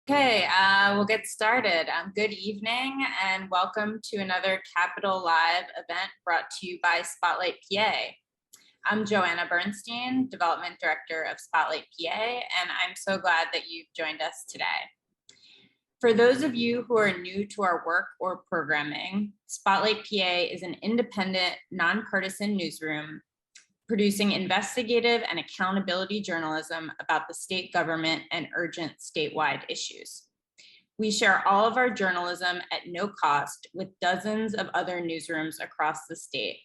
Okay, we'll get started. Good evening and welcome to another Capital Live event brought to you by Spotlight PA. I'm Joanna Bernstein, Development Director of Spotlight PA, and I'm so glad that you've joined us today. For those of you who are new to our work or programming, Spotlight PA is an independent, nonpartisan newsroom producing investigative and accountability journalism about the state government and urgent statewide issues. We share all of our journalism at no cost with dozens of other newsrooms across the state,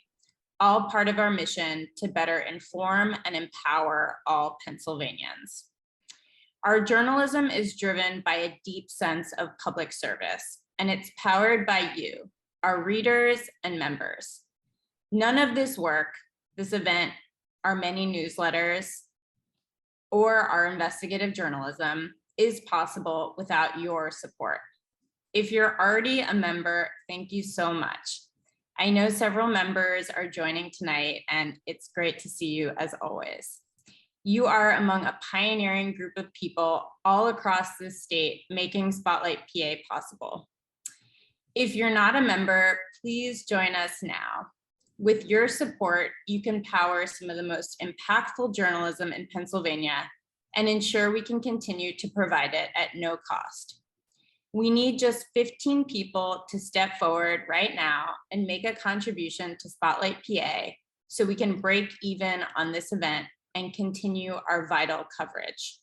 all part of our mission to better inform and empower all Pennsylvanians. Our journalism is driven by a deep sense of public service, and it's powered by you, our readers and members. None of this work, this event, our many newsletters, or our investigative journalism is possible without your support. If you're already a member, thank you so much. I know several members are joining tonight, and it's great to see you as always. You are among a pioneering group of people all across the state making Spotlight PA possible. If you're not a member, please join us now. With your support, you can power some of the most impactful journalism in Pennsylvania and ensure we can continue to provide it at no cost. We need just 15 people to step forward right now and make a contribution to Spotlight PA so we can break even on this event and continue our vital coverage.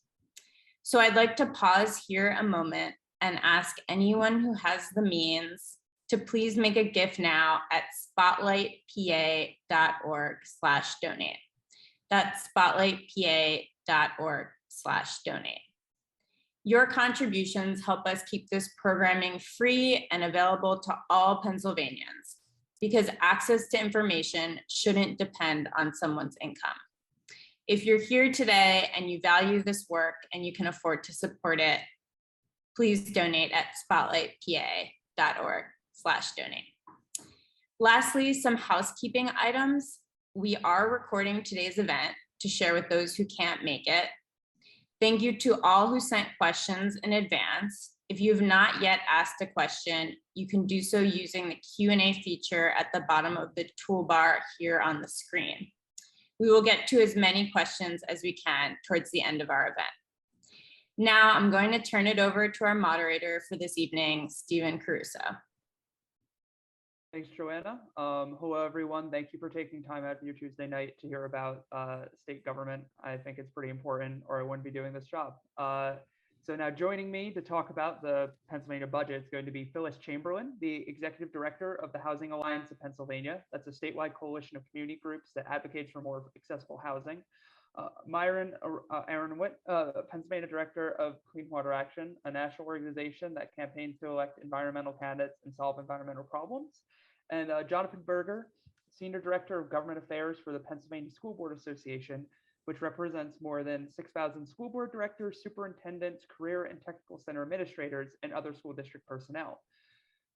So I'd like to pause here a moment and ask anyone who has the means to please make a gift now at spotlightpa.org/donate. That's spotlightpa.org/donate. Your contributions help us keep this programming free and available to all Pennsylvanians because access to information shouldn't depend on someone's income. If you're here today and you value this work and you can afford to support it, please donate at spotlightpa.org/donate. Lastly, some housekeeping items. We are recording today's event to share with those who can't make it. Thank you to all who sent questions in advance. If you have not yet asked a question, you can do so using the Q&A feature at the bottom of the toolbar here on the screen. We will get to as many questions as we can towards the end of our event. Now I'm going to turn it over to our moderator for this evening, Stephen Caruso. Thanks, Joanna. Hello, everyone. Thank you for taking time out of your Tuesday night to hear about state government. I think it's pretty important, or I wouldn't be doing this job. So now joining me to talk about the Pennsylvania budget is going to be Phyllis Chamberlain, the Executive Director of the Housing Alliance of Pennsylvania. That's a statewide coalition of community groups that advocates for more accessible housing. Myron Aronwit, Pennsylvania Director of Clean Water Action, a national organization that campaigns to elect environmental candidates and solve environmental problems. And Jonathan Berger, Senior Director of Government Affairs for the Pennsylvania School Board Association, which represents more than 6,000 school board directors, superintendents, career and technical center administrators, and other school district personnel.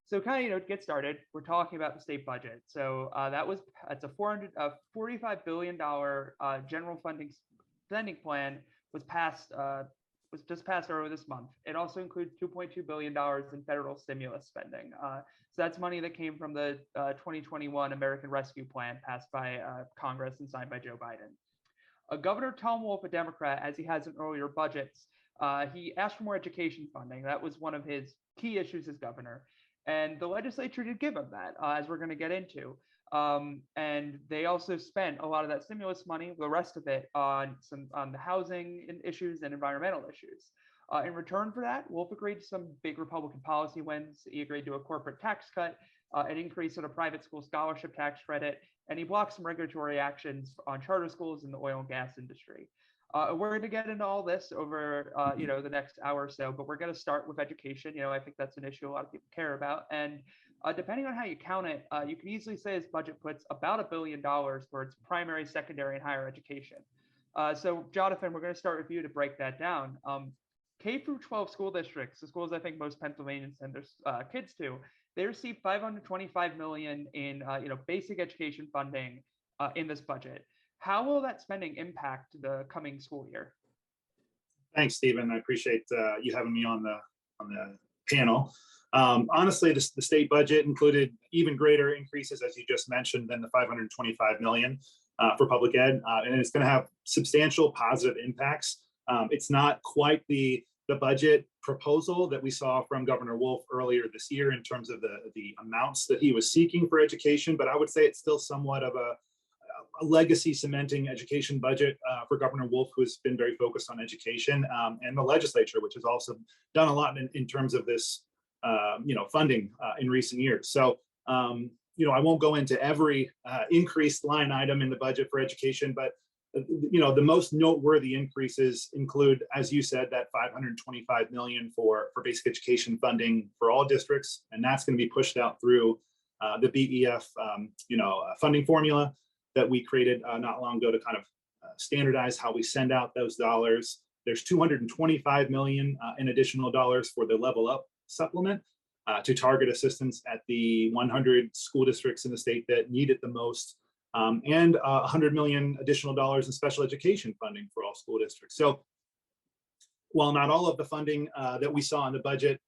So kind of, to get started, we're talking about the state budget. So it's a $45 billion general spending plan was just passed earlier this month. It also includes $2.2 billion in federal stimulus spending. So that's money that came from the 2021 American Rescue Plan passed by Congress and signed by Joe Biden. Governor Tom Wolf, a Democrat, as he has in earlier budgets, he asked for more education funding. That was one of his key issues as governor. And the legislature did give him that, as we're going to get into. And they also spent a lot of that stimulus money, the rest of it, on the housing issues and environmental issues. In return for that, Wolf agreed to some big Republican policy wins. He agreed to a corporate tax cut, an increase in a private school scholarship tax credit, and he blocked some regulatory actions on charter schools in the oil and gas industry. We're going to get into all this over the next hour or so, but we're going to start with education. I think that's an issue a lot of people care about. And depending on how you count it, you can easily say his budget puts about $1 billion towards primary, secondary, and higher education. So Jonathan, we're going to start with you to break that down. K through 12 school districts, the schools I think most Pennsylvanians send their kids to, they receive $525 million in basic education funding in this budget. How will that spending impact the coming school year? Thanks, Stephen. I appreciate you having me on panel. Honestly, the state budget included even greater increases, as you just mentioned, than the 525 million for public ed, and it's going to have substantial positive impacts. It's not quite the budget proposal that we saw from Governor Wolf earlier this year in terms of the amounts that he was seeking for education, but I would say it's still somewhat of a legacy cementing education budget for Governor Wolf, who has been very focused on education, and the legislature, which has also done a lot in terms of this funding in recent years. So, I won't go into every increased line item in the budget for education, but the most noteworthy increases include, as you said, that 525 million for basic education funding for all districts, and that's going to be pushed out through the BEF, funding formula that we created not long ago to kind of standardize how we send out those dollars. There's 225 million in additional dollars for the Level Up supplement to target assistance at the 100 school districts in the state that need it the most, and 100 million additional dollars in special education funding for all school districts. So while not all of the funding that we saw in the budget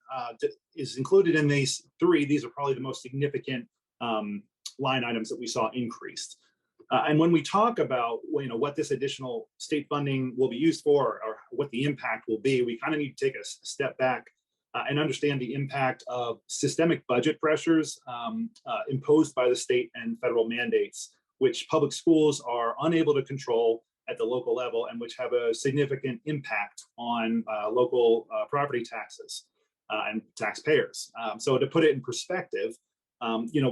is included in these three, these are probably the most significant line items that we saw increased. And when we talk about what this additional state funding will be used for, or what the impact will be, we kind of need to take a step back and understand the impact of systemic budget pressures imposed by the state and federal mandates, which public schools are unable to control at the local level, and which have a significant impact on local property taxes and taxpayers. So to put it in perspective,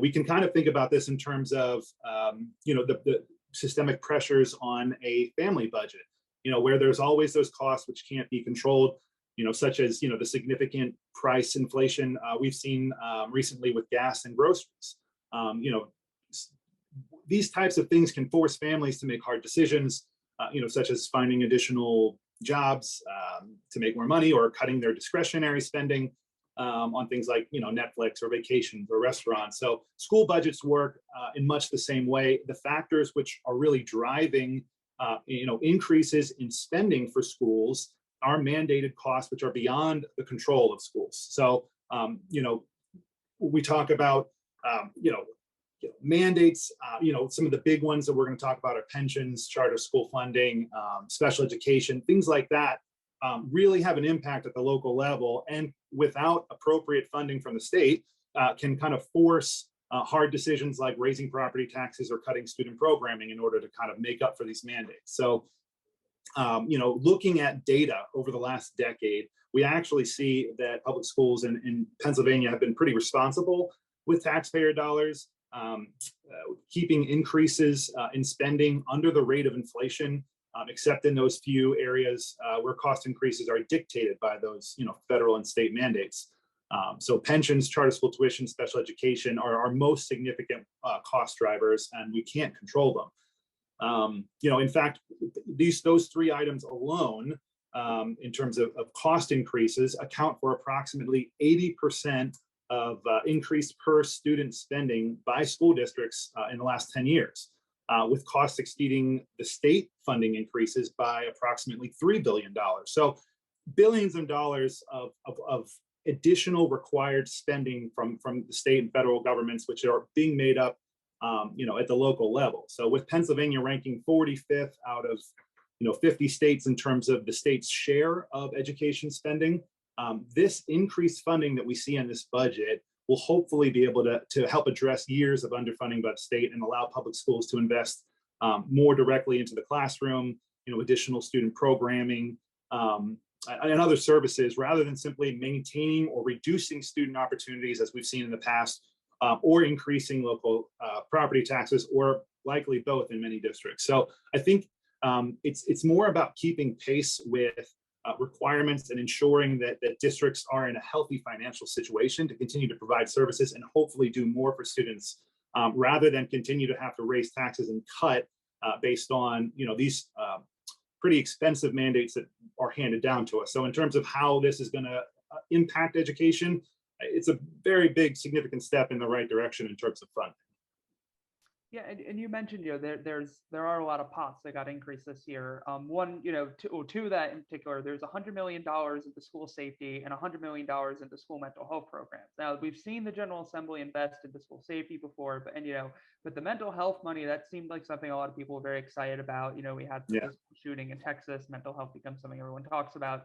we can kind of think about this in terms of, the systemic pressures on a family budget, where there's always those costs which can't be controlled, such as, the significant price inflation we've seen recently with gas and groceries. These types of things can force families to make hard decisions, such as finding additional jobs to make more money, or cutting their discretionary spending on things like Netflix or vacations or restaurants. So school budgets work in much the same way. The factors which are really driving increases in spending for schools are mandated costs which are beyond the control of schools. So we talk about mandates. Some of the big ones that we're going to talk about are pensions, charter school funding, special education, things like that. Really have an impact at the local level, and without appropriate funding from the state, can kind of force hard decisions like raising property taxes or cutting student programming in order to kind of make up for these mandates. So, looking at data over the last decade, we actually see that public schools in Pennsylvania have been pretty responsible with taxpayer dollars, keeping increases in spending under the rate of inflation, except in those few areas where cost increases are dictated by those, federal and state mandates. So pensions, charter school tuition, special education are our most significant cost drivers, and we can't control them. In fact, those three items alone, in terms of cost increases, account for approximately 80% of increased per student spending by school districts in the last 10 years. With costs exceeding the state funding increases by approximately $3 billion. So billions of dollars of additional required spending from the state and federal governments, which are being made up at the local level. So with Pennsylvania ranking 45th out of 50 states in terms of the state's share of education spending, this increased funding that we see in this budget will hopefully be able to help address years of underfunding by the state and allow public schools to invest more directly into the classroom, additional student programming and other services, rather than simply maintaining or reducing student opportunities as we've seen in the past, or increasing local property taxes, or likely both in many districts. So I think it's more about keeping pace with requirements and ensuring that districts are in a healthy financial situation to continue to provide services and hopefully do more for students, rather than continue to have to raise taxes and cut based on these pretty expensive mandates that are handed down to us. So in terms of how this is going to impact education, it's a very big, significant step in the right direction in terms of funding. Yeah, and you mentioned, there are a lot of pots that got increased this year. One, to that in particular, there's $100 million into school safety and $100 million into school mental health programs. Now, we've seen the General Assembly invest into school safety before, but the mental health money, that seemed like something a lot of people were very excited about. We had Yeah. the shooting in Texas. Mental health becomes something everyone talks about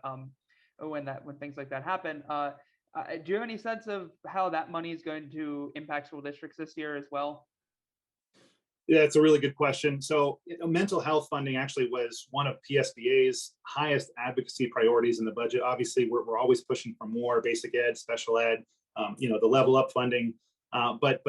when things like that happen. Do you have any sense of how that money is going to impact school districts this year as well? Yeah, it's a really good question. So, mental health funding actually was one of PSBA's highest advocacy priorities in the budget. Obviously, we're always pushing for more basic ed, special ed, the level up funding. But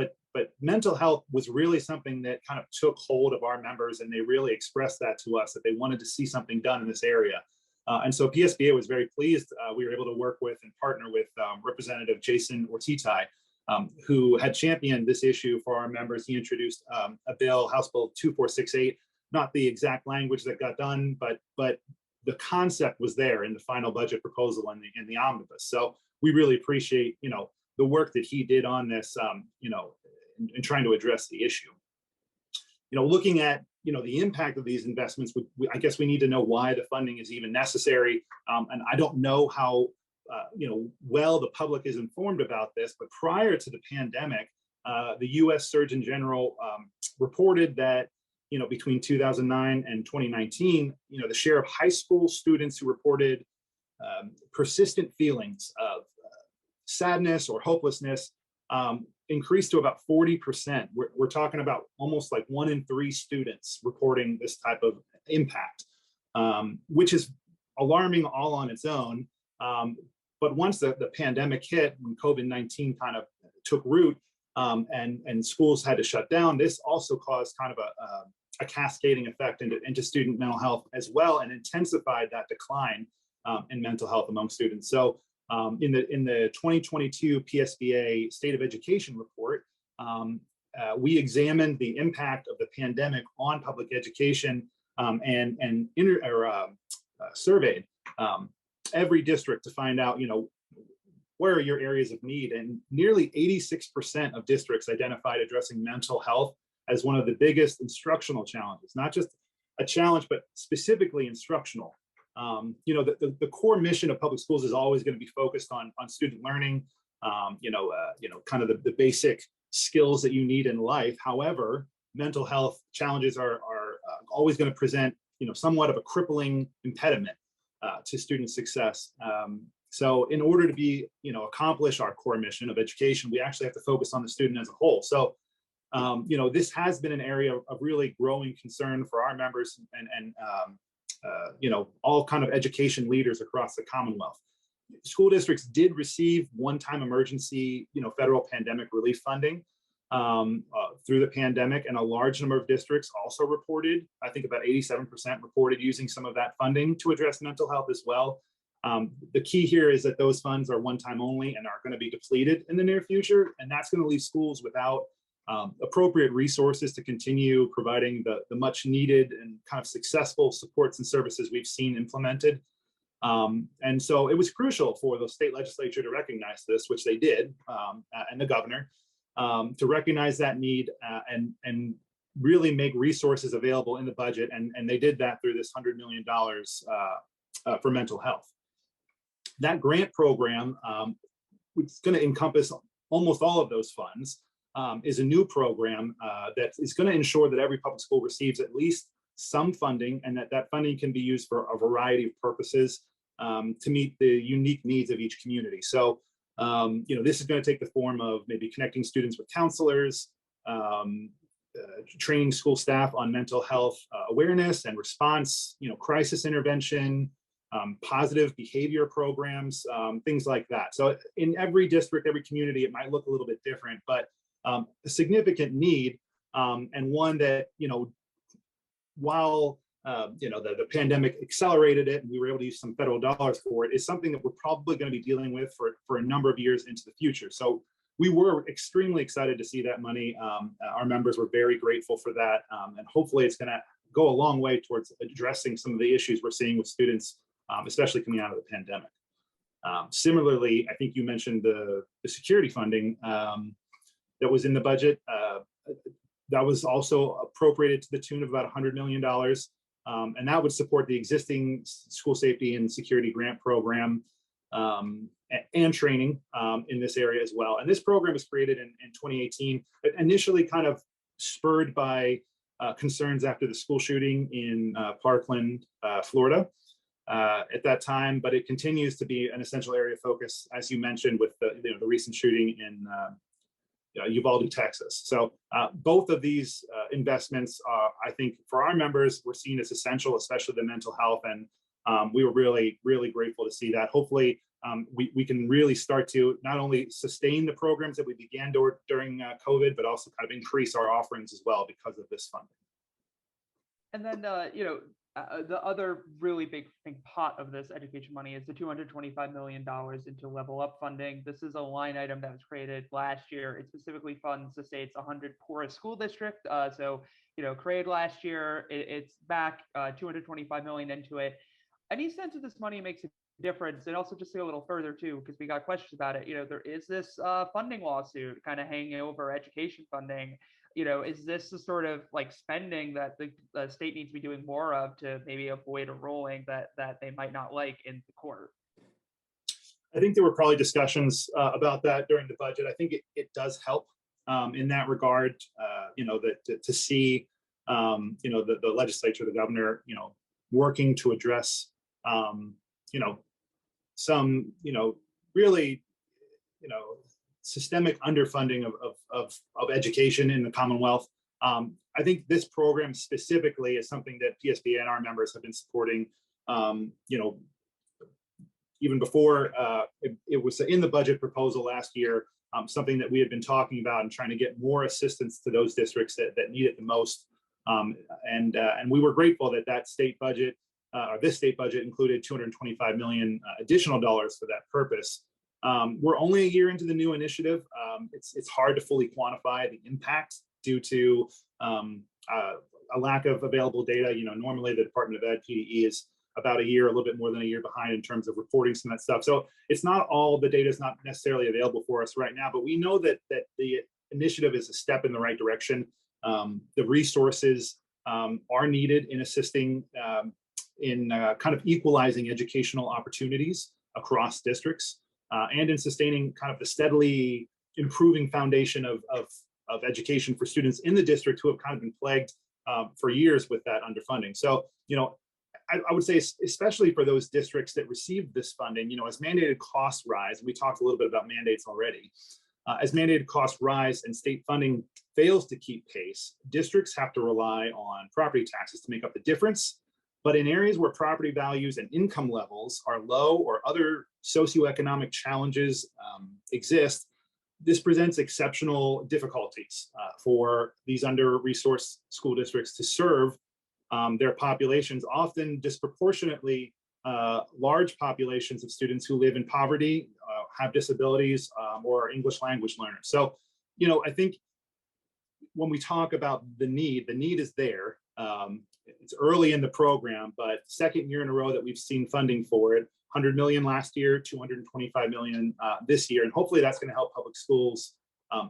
mental health was really something that kind of took hold of our members, and they really expressed that to us that they wanted to see something done in this area. And so PSBA was very pleased. We were able to work with and partner with Representative Jason Ortitai, who had championed this issue for our members. He introduced a bill, House Bill 2468, not the exact language that got done, but the concept was there in the final budget proposal in the omnibus. So we really appreciate, the work that he did on this, in trying to address the issue. Looking at, the impact of these investments, I guess we need to know why the funding is even necessary. And I don't know how well the public is informed about this, but prior to the pandemic, the U.S. Surgeon General reported that between 2009 and 2019, the share of high school students who reported persistent feelings of sadness or hopelessness increased to about 40%. We're talking about almost like 1 in 3 students reporting this type of impact, which is alarming all on its own. But once the pandemic hit, when COVID-19 kind of took root, and schools had to shut down, this also caused kind of a cascading effect into student mental health as well, and intensified that decline in mental health among students. So in the 2022 PSBA State of Education report, we examined the impact of the pandemic on public education, and surveyed every district to find out, where are your areas of need? And nearly 86% of districts identified addressing mental health as one of the biggest instructional challenges, not just a challenge, but specifically instructional. The core mission of public schools is always going to be focused on student learning, kind of the basic skills that you need in life. However, mental health challenges are always going to present, somewhat of a crippling impediment to student success. So in order to accomplish our core mission of education, we actually have to focus on the student as a whole. So, this has been an area of really growing concern for our members and all kind of education leaders across the Commonwealth. School districts did receive one-time emergency, federal pandemic relief funding through the pandemic, and a large number of districts also reported, I think about 87% reported using some of that funding to address mental health as well. The key here is that those funds are one-time only and are going to be depleted in the near future, and that's going to leave schools without appropriate resources to continue providing the much needed and kind of successful supports and services we've seen implemented. And so it was crucial for the state legislature to recognize this, which they did, and the governor, to recognize that need and really make resources available in the budget. And they did that through this $100 million for mental health. That grant program, which is going to encompass almost all of those funds, is a new program that is going to ensure that every public school receives at least some funding, and that funding can be used for a variety of purposes to meet the unique needs of each community. So, this is going to take the form of maybe connecting students with counselors, training school staff on mental health awareness and response, crisis intervention, positive behavior programs, things like that. So in every district, every community, it might look a little bit different, but a significant need, and one that, while the pandemic accelerated it and we were able to use some federal dollars for it, is something that we're probably going to be dealing with for a number of years into the future. So we were extremely excited to see that money. Our members were very grateful for that, and hopefully it's going to go a long way towards addressing some of the issues we're seeing with students, especially coming out of the pandemic. Similarly, I think you mentioned the security funding that was in the budget. That was also appropriated to the tune of about $100 million. And that would support the existing school safety and security grant program and training in this area as well. And this program was created in 2018, initially kind of spurred by concerns after the school shooting in Parkland, Florida at that time, but it continues to be an essential area of focus, as you mentioned, with the recent shooting in Uvalde, Texas. So both of these investments, I think for our members, were seen as essential, especially the mental health. And we were really, really grateful to see that. Hopefully we can really start to not only sustain the programs that we began during COVID, but also kind of increase our offerings as well because of this funding. And then, the other really big pot of this education money is the $225 million into Level Up funding. This is a line item that was created last year. It specifically funds the state's 100 poorest school district. Created last year, it's back $225 million into it. Any sense of this money makes a difference? And also just to go a little further too, because we got questions about it, there is this funding lawsuit kind of hanging over education funding. Is this the sort of like spending that the state needs to be doing more of to maybe avoid a ruling that they might not like in the court? I think there were probably discussions about that during the budget. I think it does help in that regard, to see, the legislature, the governor, working to address, some, really, systemic underfunding of education in the Commonwealth. I think this program specifically is something that PSBA and our members have been supporting, even before it was in the budget proposal last year, something that we had been talking about and trying to get more assistance to those districts that need it the most. And we were grateful that state budget, or this state budget, included $225 million additional dollars for that purpose. We're only a year into the new initiative. It's hard to fully quantify the impact due to a lack of available data. Normally the Department of Ed, PDE, is about a little bit more than a year behind in terms of reporting some of that stuff. So it's not all the data is not necessarily available for us right now, but we know that the initiative is a step in the right direction. The resources are needed in assisting in kind of equalizing educational opportunities across districts. And in sustaining kind of the steadily improving foundation of education for students in the district who have kind of been plagued for years with that underfunding. So, I would say, especially for those districts that received this funding, as mandated costs rise, and we talked a little bit about mandates already, as mandated costs rise and state funding fails to keep pace, districts have to rely on property taxes to make up the difference. But in areas where property values and income levels are low or other socioeconomic challenges exist, this presents exceptional difficulties for these under-resourced school districts to serve their populations, often disproportionately large populations of students who live in poverty, have disabilities, or are English language learners. So, I think when we talk about the need is there. It's early in the program, but second year in a row that we've seen funding for it. 100 million last year, 225 million this year, and hopefully that's going to help public schools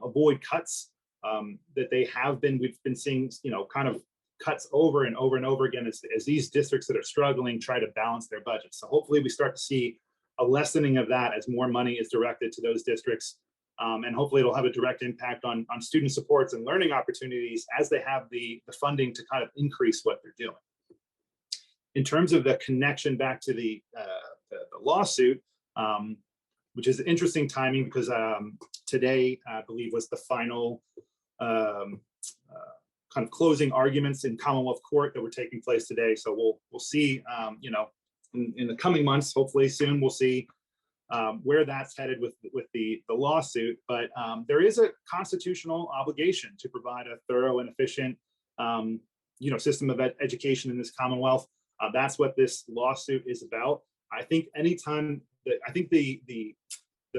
avoid cuts that we've been seeing, kind of cuts over and over and over again as these districts that are struggling try to balance their budgets. So hopefully we start to see a lessening of that as more money is directed to those districts. And hopefully it'll have a direct impact on student supports and learning opportunities as they have the funding to kind of increase what they're doing. In terms of the connection back to the lawsuit, which is interesting timing because today, I believe, was the final kind of closing arguments in Commonwealth Court that were taking place today. So we'll see, in the coming months, hopefully soon, we'll see where that's headed with the lawsuit. But there is a constitutional obligation to provide a thorough and efficient system of education in this Commonwealth. That's what this lawsuit is about. I think the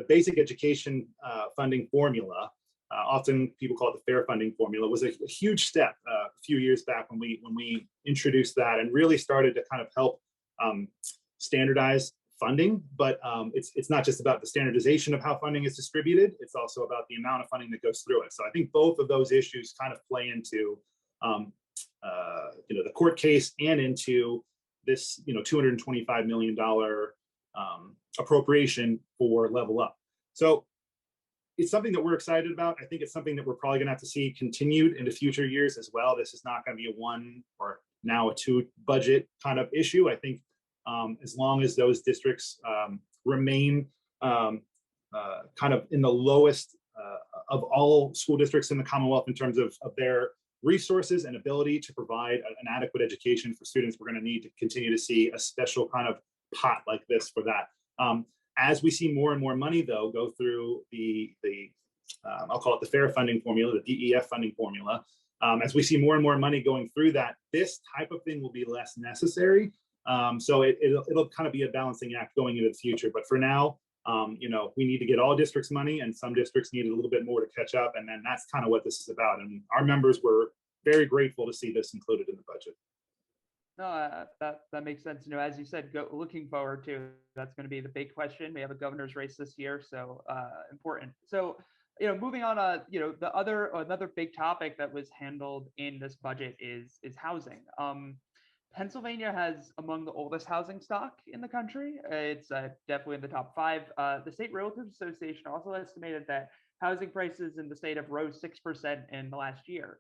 basic education funding formula, often people call it the fair funding formula, was a huge step a few years back when we introduced that and really started to kind of help standardize funding, but it's not just about the standardization of how funding is distributed. It's also about the amount of funding that goes through it. So I think both of those issues kind of play into the court case and into this $225 million appropriation for Level Up. So it's something that we're excited about. I think it's something that we're probably going to have to see continued into future years as well. This is not going to be a one or now a two budget kind of issue. I think as long as those districts remain kind of in the lowest of all school districts in the Commonwealth in terms of their resources and ability to provide an adequate education for students, we're going to need to continue to see a special kind of pot like this for that. As we see more and more money, though, go through the I'll call it the FAIR funding formula, the DEF funding formula, as we see more and more money going through that, this type of thing will be less necessary. So it'll kind of be a balancing act going into the future. But for now, we need to get all districts money, and some districts need a little bit more to catch up. And then that's kind of what this is about. And our members were very grateful to see this included in the budget. No, that makes sense. As you said, looking forward to, that's going to be the big question. We have a governor's race this year, so important. So, moving on, another big topic that was handled in this budget is housing. Pennsylvania has among the oldest housing stock in the country. It's definitely in the top 5. The State Realtors Association also estimated that housing prices in the state have rose 6% in the last year.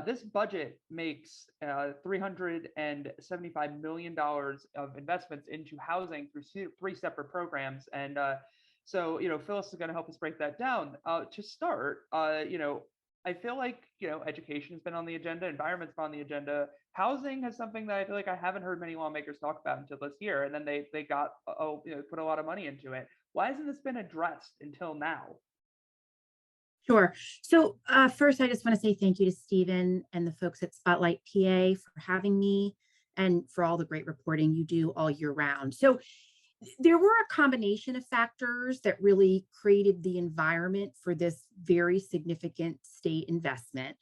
This budget makes $375 million of investments into housing through 3 separate programs. And so, Phyllis is going to help us break that down. To start, I feel like, education has been on the agenda, environment's been on the agenda. Housing is something that I feel like I haven't heard many lawmakers talk about until this year. And then they got, put a lot of money into it. Why hasn't this been addressed until now? Sure. So first, I just want to say thank you to Stephen and the folks at Spotlight PA for having me and for all the great reporting you do all year round. So there were a combination of factors that really created the environment for this very significant state investment.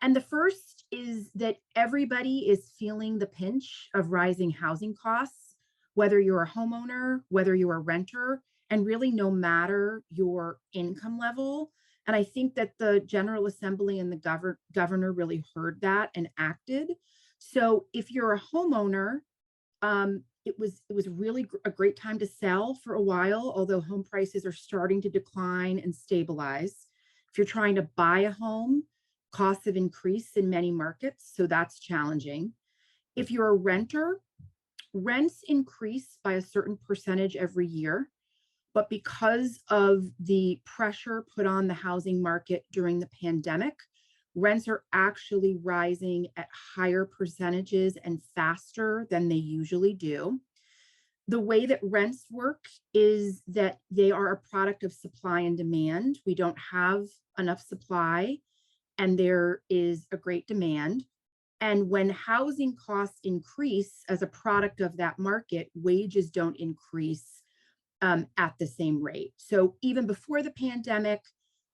And the first is that everybody is feeling the pinch of rising housing costs, whether you're a homeowner, whether you're a renter, and really no matter your income level. And I think that the General Assembly and the governor really heard that and acted. So if you're a homeowner, it was really a great time to sell for a while, although home prices are starting to decline and stabilize. If you're trying to buy a home, costs have increased in many markets, so that's challenging. If you're a renter, rents increase by a certain percentage every year. But because of the pressure put on the housing market during the pandemic, rents are actually rising at higher percentages and faster than they usually do. The way that rents work is that they are a product of supply and demand. We don't have enough supply, and there is a great demand. And when housing costs increase as a product of that market, wages don't increase at the same rate. So even before the pandemic,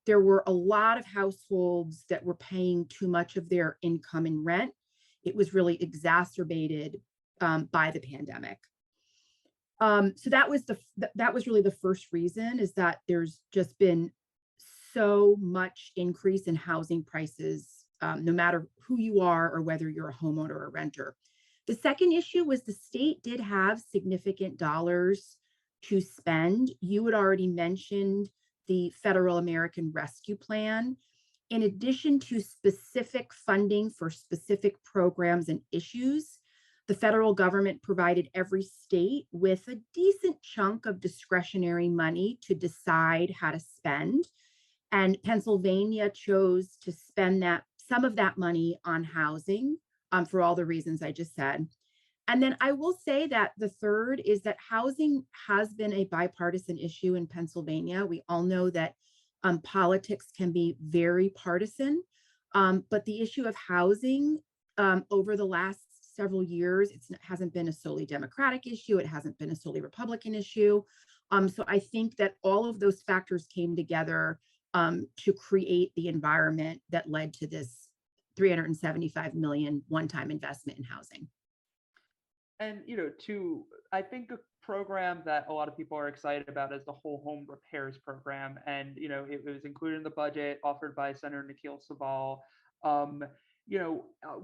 there were a lot of households that were paying too much of their income in rent. It was really exacerbated by the pandemic. So that was really the first reason, is that there's just been so much increase in housing prices, no matter who you are or whether you're a homeowner or a renter. The second issue was the state did have significant dollars to spend. You had already mentioned the Federal American Rescue Plan. In addition to specific funding for specific programs and issues, the federal government provided every state with a decent chunk of discretionary money to decide how to spend. And Pennsylvania chose to spend some of that money on housing for all the reasons I just said. And then I will say that the third is that housing has been a bipartisan issue in Pennsylvania. We all know that politics can be very partisan, but the issue of housing over the last several years, it hasn't been a solely Democratic issue. It hasn't been a solely Republican issue. So I think that all of those factors came together to create the environment that led to this $375 million one-time investment in housing. And, I think a program that a lot of people are excited about is the whole home repairs program. And, it was included in the budget offered by Senator Nikhil Saval.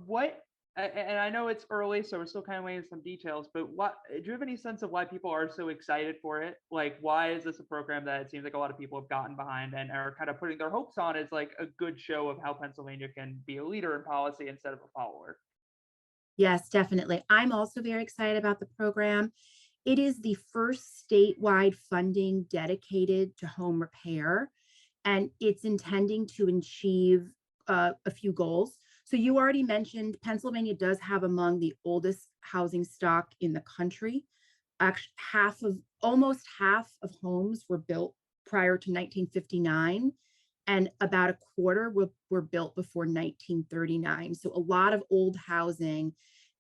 What, and I know it's early, so we're still kind of waiting some details, but do you have any sense of why people are so excited for it? Like, why is this a program that it seems like a lot of people have gotten behind and are kind of putting their hopes on as like a good show of how Pennsylvania can be a leader in policy instead of a follower? Yes, definitely. I'm also very excited about the program. It is the first statewide funding dedicated to home repair, and it's intending to achieve a few goals. So you already mentioned Pennsylvania does have among the oldest housing stock in the country. Actually, almost half of homes were built prior to 1959, and about a quarter were built before 1939. So a lot of old housing.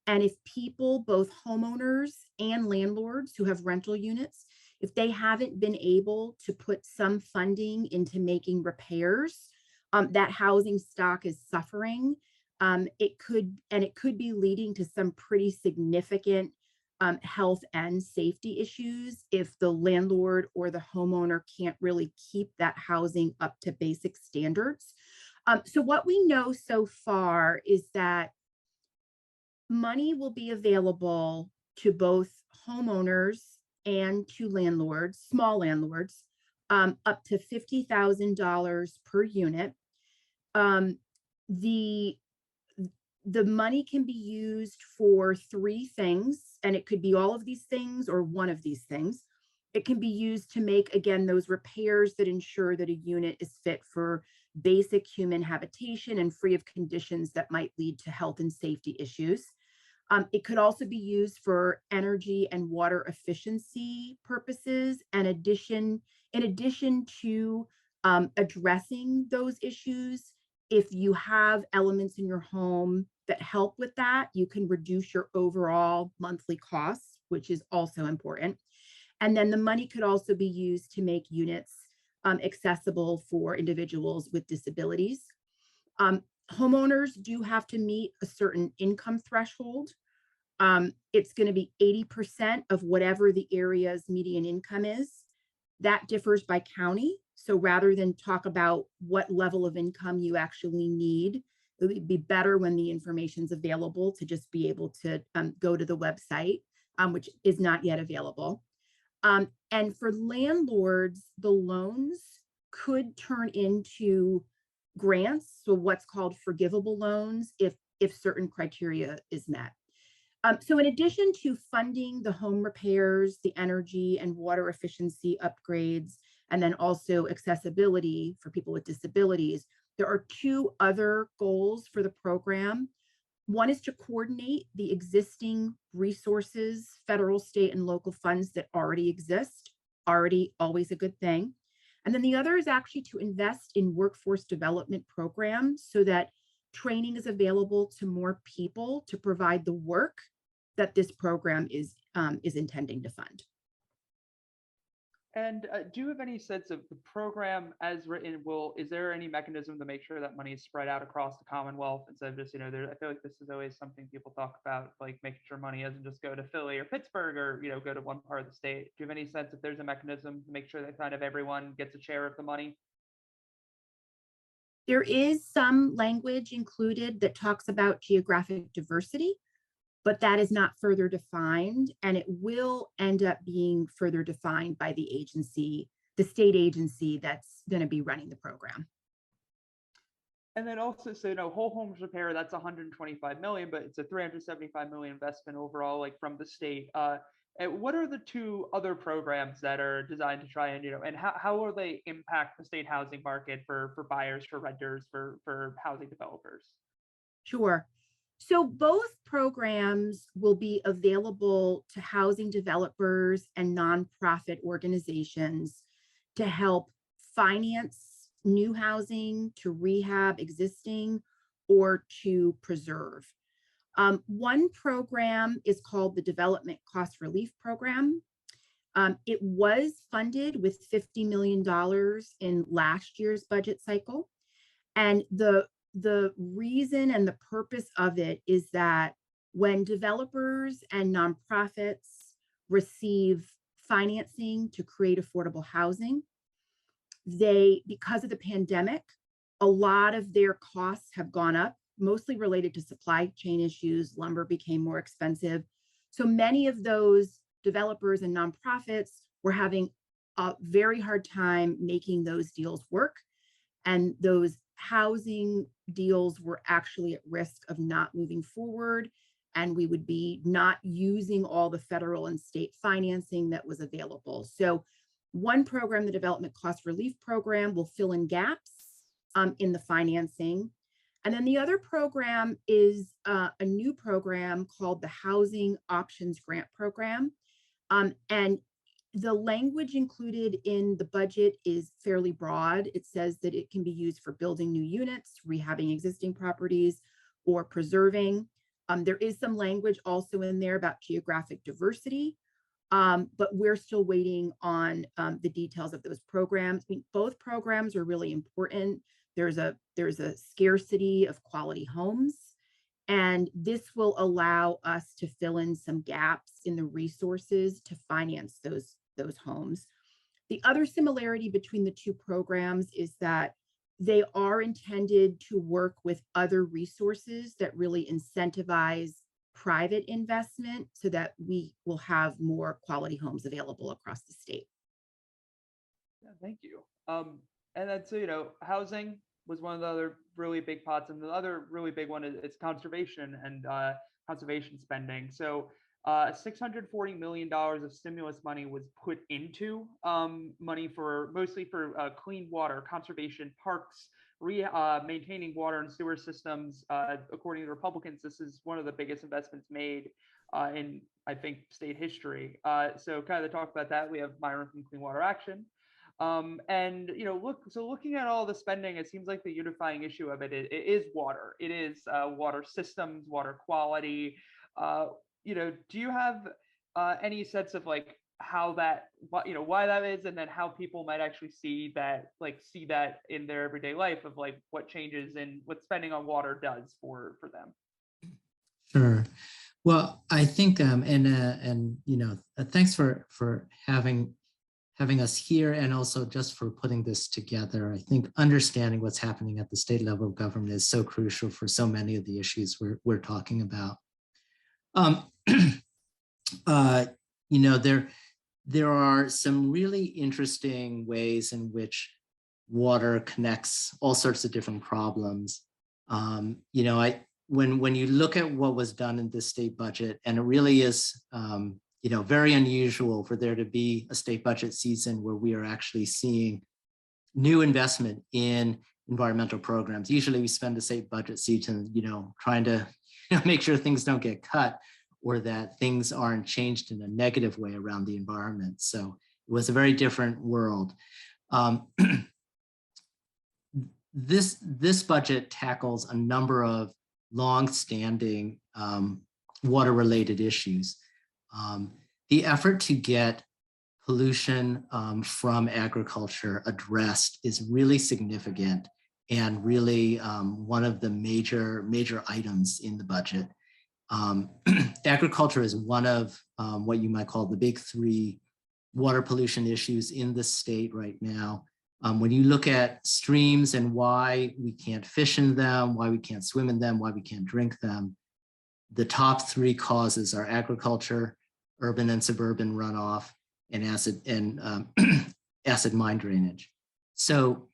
And if people, both homeowners and landlords who have rental units, if they haven't been able to put some funding into making repairs, that housing stock is suffering. It could be leading to some pretty significant health and safety issues if the landlord or the homeowner can't really keep that housing up to basic standards. So what we know so far is that money will be available to both homeowners and to landlords, small landlords, up to $50,000 per unit. The money can be used for three things, and it could be all of these things or one of these things. It can be used to make, again, those repairs that ensure that a unit is fit for basic human habitation and free of conditions that might lead to health and safety issues. It could also be used for energy and water efficiency purposes, and in addition to addressing those issues. If you have elements in your home that help with that, you can reduce your overall monthly costs, which is also important. And then the money could also be used to make units accessible for individuals with disabilities. Homeowners do have to meet a certain income threshold. It's going to be 80% of whatever the area's median income is. That differs by county. So rather than talk about what level of income you actually need, it would be better when the information's available to just be able to go to the website, which is not yet available. And for landlords, the loans could turn into grants, so what's called forgivable loans, if certain criteria is met. So in addition to funding the home repairs, the energy and water efficiency upgrades, and then also accessibility for people with disabilities, there are two other goals for the program. One is to coordinate the existing resources, federal, state, and local funds that already exist, always a good thing. And then the other is actually to invest in workforce development programs so that training is available to more people to provide the work that this program is intending to fund. And do you have any sense of the program as written? Is there any mechanism to make sure that money is spread out across the Commonwealth instead of just, I feel like this is always something people talk about, like making sure money doesn't just go to Philly or Pittsburgh or, go to one part of the state. Do you have any sense if there's a mechanism to make sure that kind of everyone gets a share of the money? There is some language included that talks about geographic diversity, but that is not further defined, and it will end up being further defined by the agency, the state agency that's going to be running the program. And then also, so whole homes repair, that's 125 million, but it's a 375 million investment overall, like from the state. And what are the two other programs that are designed to try and, and how will they impact the state housing market for buyers, for renters, for housing developers? Sure. So both programs will be available to housing developers and nonprofit organizations to help finance new housing, to rehab existing, or to preserve. One program is called the Development Cost Relief Program. It was funded with $50 million in last year's budget cycle. And the reason and the purpose of it is that When developers and nonprofits receive financing to create affordable housing, because of the pandemic, a lot of their costs have gone up, mostly related to supply chain issues. Lumber became more expensive. So many of those developers and nonprofits were having a very hard time making those deals work. And those housing deals were actually at risk of not moving forward. And we would be not using all the federal and state financing that was available. So one program, the Development Cost Relief Program, will fill in gaps in the financing. And then the other program is a new program called the Housing Options Grant Program. And the language included in the budget is fairly broad. It says that it can be used for building new units, rehabbing existing properties, or preserving. There is some language also in there about geographic diversity, but we're still waiting on the details of those programs. I mean, both programs are really important. There's a scarcity of quality homes, and this will allow us to fill in some gaps in the resources to finance those homes. The other similarity between the two programs is that they are intended to work with other resources that really incentivize private investment so that we will have more quality homes available across the state. Yeah, thank you. And then, so, housing was one of the other really big pots, and the other really big one is conservation and conservation spending. So $640 million of stimulus money was put into money mostly for clean water, conservation, parks, maintaining water and sewer systems. According to Republicans, this is one of the biggest investments made in, I think, state history. So kind of to talk about that, we have Myron from Clean Water Action. And looking at all the spending, it seems like the unifying issue of it is water. It is water systems, water quality. Do you have any sense of like how that, why that is, and then how people might actually see that in their everyday life of like what changes in what spending on water does for them? Sure. Well, I think thanks for having us here, and also just for putting this together. I think understanding what's happening at the state level of government is so crucial for so many of the issues we're talking about. There are some really interesting ways in which water connects all sorts of different problems. When you look at what was done in this state budget, and it really is very unusual for there to be a state budget season where we are actually seeing new investment in environmental programs. Usually we spend the state budget season, trying to make sure things don't get cut or that things aren't changed in a negative way around the environment. So it was a very different world. This budget tackles a number of long-standing water-related issues. The effort to get pollution from agriculture addressed is really significant and really one of the major items in the budget. Agriculture is one of what you might call the big three water pollution issues in the state right now. When you look at streams and why we can't fish in them, why we can't swim in them, why we can't drink them, the top three causes are agriculture, urban and suburban runoff, and acid mine drainage. So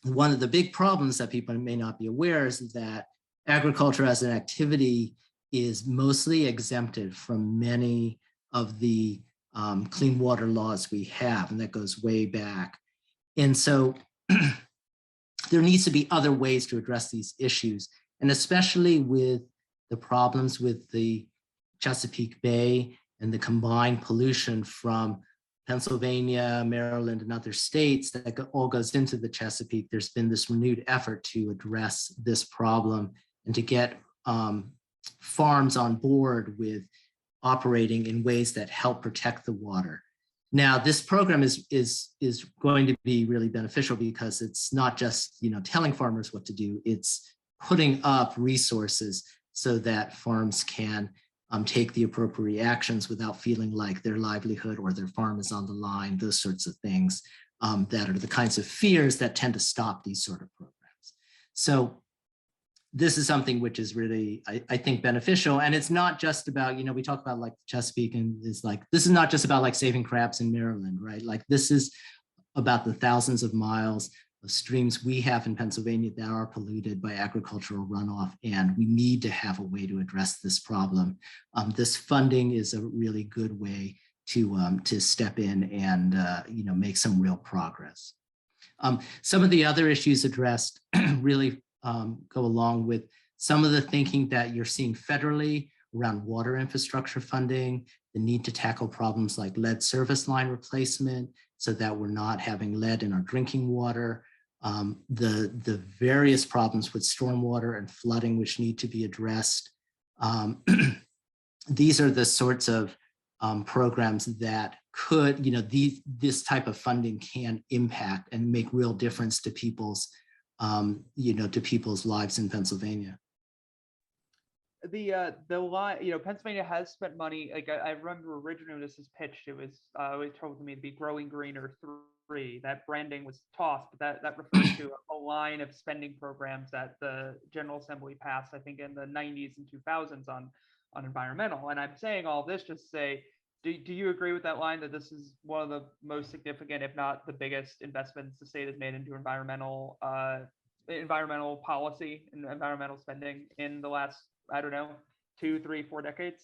one of the big problems that people may not be aware is that agriculture as an activity is mostly exempted from many of the clean water laws we have, and that goes way back. And so there needs to be other ways to address these issues, and especially with the problems with the Chesapeake Bay and the combined pollution from Pennsylvania, Maryland, and other states that all goes into the Chesapeake. There's been this renewed effort to address this problem and to get farms on board with operating in ways that help protect the water. Now, this program is going to be really beneficial because it's not just telling farmers what to do, it's putting up resources so that farms can take the appropriate actions without feeling like their livelihood or their farm is on the line, those sorts of things that are the kinds of fears that tend to stop these sort of programs. So this is something which is really, I think, beneficial. And it's not just about, we talk about like Chesapeake, and it's like, this is not just about like saving crabs in Maryland, right? Like this is about the thousands of miles of streams we have in Pennsylvania that are polluted by agricultural runoff, and we need to have a way to address this problem. This funding is a really good way to step in and make some real progress. Some of the other issues addressed really go along with some of the thinking that you're seeing federally around water infrastructure funding, the need to tackle problems like lead service line replacement so that we're not having lead in our drinking water, the various problems with stormwater and flooding which need to be addressed. These are the sorts of programs that could, this type of funding can impact and make real difference to people's to people's lives in Pennsylvania. The line, Pennsylvania has spent money. Like I remember originally when this was pitched, it was always told to me to be Growing Greener 3. That branding was tossed, but that refers to a line of spending programs that the General Assembly passed, I think, in the 90s and 2000s on environmental. And I'm saying all this just to say, do you agree with that line, that this is one of the most significant, if not the biggest, investments the state has made into environmental policy and environmental spending in the last, I don't know, 2, 3, 4 decades?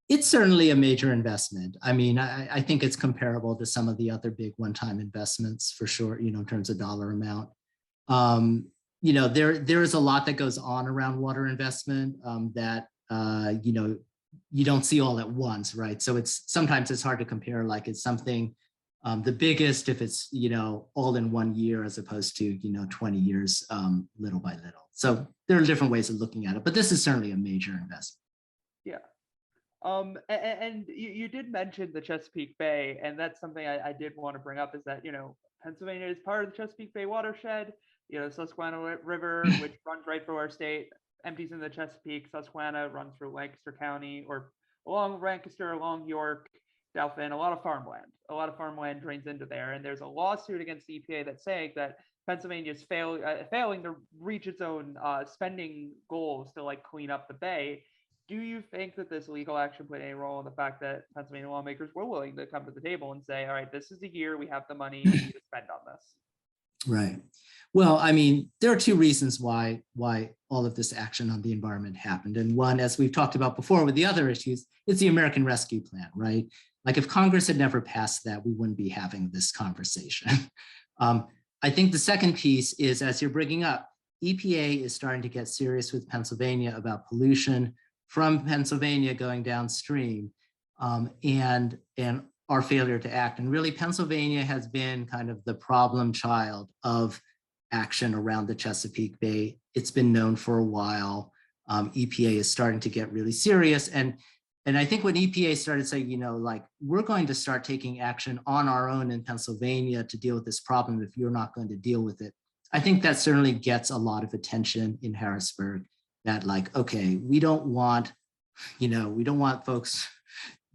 It's certainly a major investment. I mean, I think it's comparable to some of the other big one-time investments for sure, in terms of dollar amount. There is a lot that goes on around water investment that, you don't see all at once, right? So sometimes it's hard to compare, like it's something, the biggest if it's, all in 1 year as opposed to, 20 years, little by little. So there are different ways of looking at it, but this is certainly a major investment. Yeah. And you did mention the Chesapeake Bay, and that's something I did want to bring up, is that, Pennsylvania is part of the Chesapeake Bay watershed. Susquehanna River, which runs right through our state, empties in the Chesapeake. Susquehanna runs through Lancaster County, or along Lancaster, along York, Dauphin. A lot of farmland drains into there, and there's a lawsuit against the EPA that's saying that Pennsylvania is failing to reach its own spending goals to like clean up the bay. Do you think that this legal action played any role in the fact that Pennsylvania lawmakers were willing to come to the table and say, all right, this is the year, we have the money, we need to spend on this? Right. Well, I mean, there are 2 reasons why all of this action on the environment happened. And one, as we've talked about before with the other issues, it's the American Rescue Plan, right? Like if Congress had never passed that, we wouldn't be having this conversation. I think the second piece is, as you're bringing up, EPA is starting to get serious with Pennsylvania about pollution from Pennsylvania going downstream, and our failure to act. And really, Pennsylvania has been kind of the problem child of action around the Chesapeake Bay. It's been known for a while. EPA is starting to get really serious. And I think when EPA started saying, like, we're going to start taking action on our own in Pennsylvania to deal with this problem if you're not going to deal with it, I think that certainly gets a lot of attention in Harrisburg, that like, okay, we don't want folks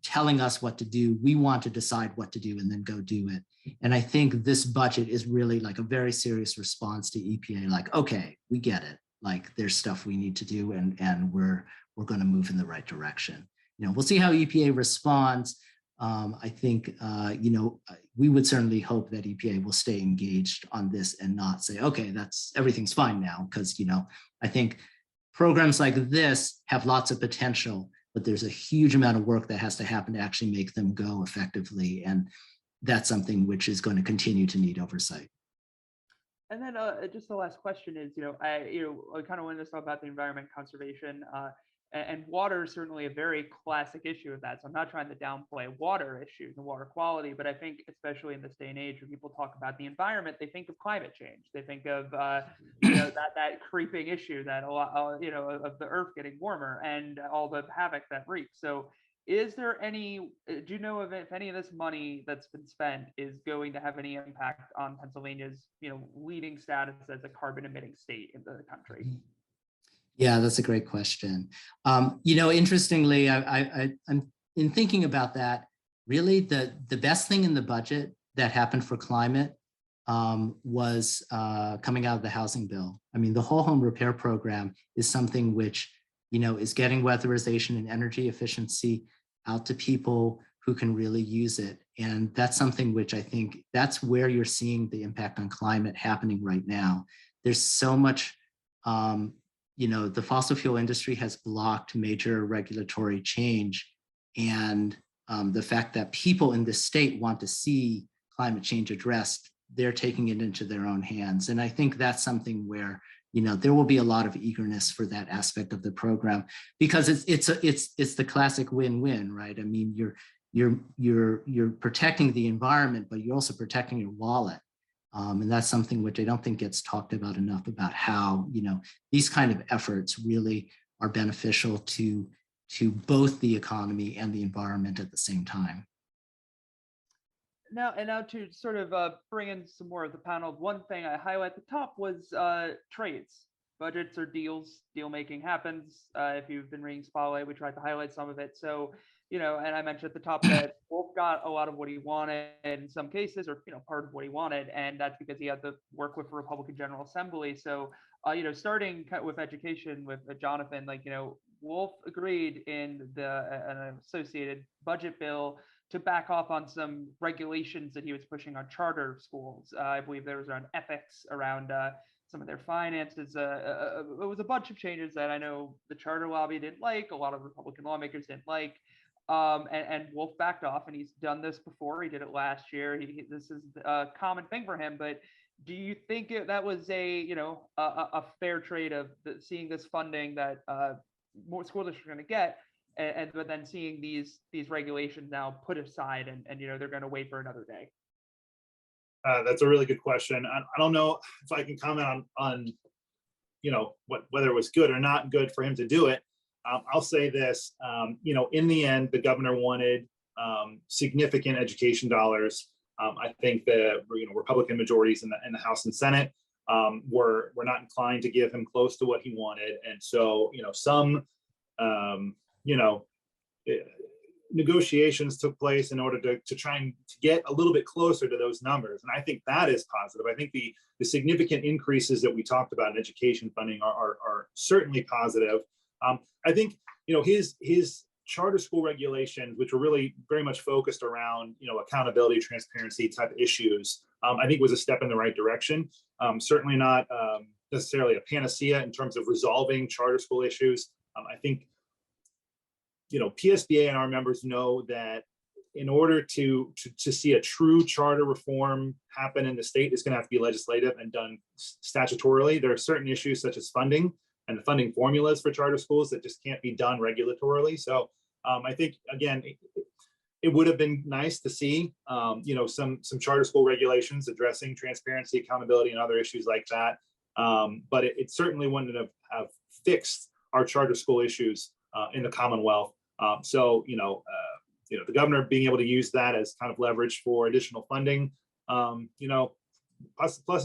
telling us what to do. We want to decide what to do and then go do it. And I think this budget is really like a very serious response to EPA, like, okay, we get it. Like there's stuff we need to do, and we're going to move in the right direction. We'll see how EPA responds. I think, we would certainly hope that EPA will stay engaged on this and not say, okay, everything's fine now. Because, I think programs like this have lots of potential, but there's a huge amount of work that has to happen to actually make them go effectively. And that's something which is going to continue to need oversight. And then just the last question is, I kind of wanted to talk about the environment conservation, and water is certainly a very classic issue of that. So I'm not trying to downplay water issues and water quality, but I think especially in this day and age when people talk about the environment, they think of climate change. They think of that creeping issue that a lot of the earth getting warmer and all the havoc that wreaks. So is there do you know if any of this money that's been spent is going to have any impact on Pennsylvania's leading status as a carbon emitting state in the country? Yeah, that's a great question. Interestingly, I'm in thinking about that. Really, the best thing in the budget that happened for climate was coming out of the housing bill. I mean, the whole home repair program is something which, is getting weatherization and energy efficiency out to people who can really use it. And that's something which I think that's where you're seeing the impact on climate happening right now. There's so much, the fossil fuel industry has blocked major regulatory change. And the fact that people in this state want to see climate change addressed, they're taking it into their own hands. And I think that's something where, there will be a lot of eagerness for that aspect of the program, because it's the classic win-win, right? I mean, you're protecting the environment, but you're also protecting your wallet. And that's something which I don't think gets talked about enough, about how, these kind of efforts really are beneficial to both the economy and the environment at the same time. Now to sort of bring in some more of the panel, one thing I highlight at the top was trades. Budgets or deals, deal making happens. If you've been reading Spotlight, we tried to highlight some of it. So, and I mentioned at the top that Wolf got a lot of what he wanted in some cases, or, part of what he wanted. And that's because he had to work with the Republican General Assembly. So, starting with education with Jonathan, Wolf agreed in an associated budget bill to back off on some regulations that he was pushing on charter schools. I believe there was around ethics, around some of their finances. It was a bunch of changes that I know the charter lobby didn't like, a lot of Republican lawmakers didn't like. And Wolf backed off, and he's done this before. He did it last year. This is a common thing for him. But do you think that was a fair trade of seeing this funding that more school districts are going to get, but then seeing these regulations now put aside, and they're going to wait for another day? That's a really good question. I don't know if I can comment on whether it was good or not good for him to do it. I'll say this, in the end, the governor wanted significant education dollars. I think the Republican majorities in the House and Senate were not inclined to give him close to what he wanted, and so some negotiations took place in order to try and to get a little bit closer to those numbers, and I think that is positive. I think the significant increases that we talked about in education funding are certainly positive. I think his charter school regulations, which were really very much focused around accountability, transparency type issues, I think was a step in the right direction. Certainly not necessarily a panacea in terms of resolving charter school issues. I think PSBA and our members know that in order to see a true charter reform happen in the state, it's going to have to be legislative and done statutorily. There are certain issues such as funding and the funding formulas for charter schools that just can't be done regulatorily. So I think, again, it would have been nice to see, some charter school regulations addressing transparency, accountability, and other issues like that. But it certainly wouldn't have fixed our charter school issues in the Commonwealth. So the governor being able to use that as kind of leverage for additional funding, pluses